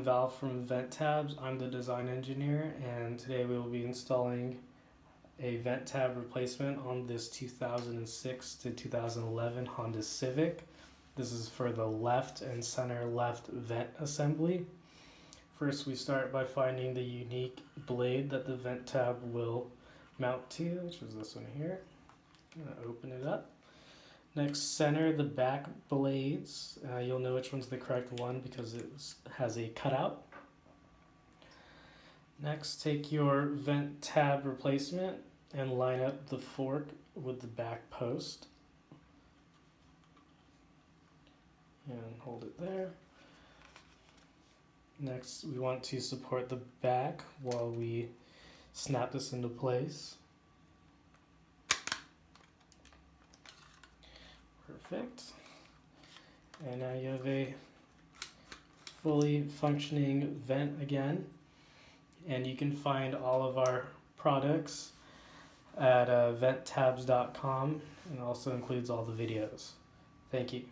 I'm Val from VentTabs. I'm the design engineer, and today we will be installing a vent tab replacement on this 2006 to 2011 Honda Civic. This is for the left and center left vent assembly. First, we start by finding the unique blade that the vent tab will mount to, which is this one here. I'm going to open it up. Next, center the back blades. You'll know which one's the correct one because it has a cutout. Next, take your vent tab replacement and line up the fork with the back post. And hold it there. Next, we want to support the back while we snap this into place. Perfect. And now you have a fully functioning vent again. And you can find all of our products at VentTabs.com, and also includes all the videos. Thank you.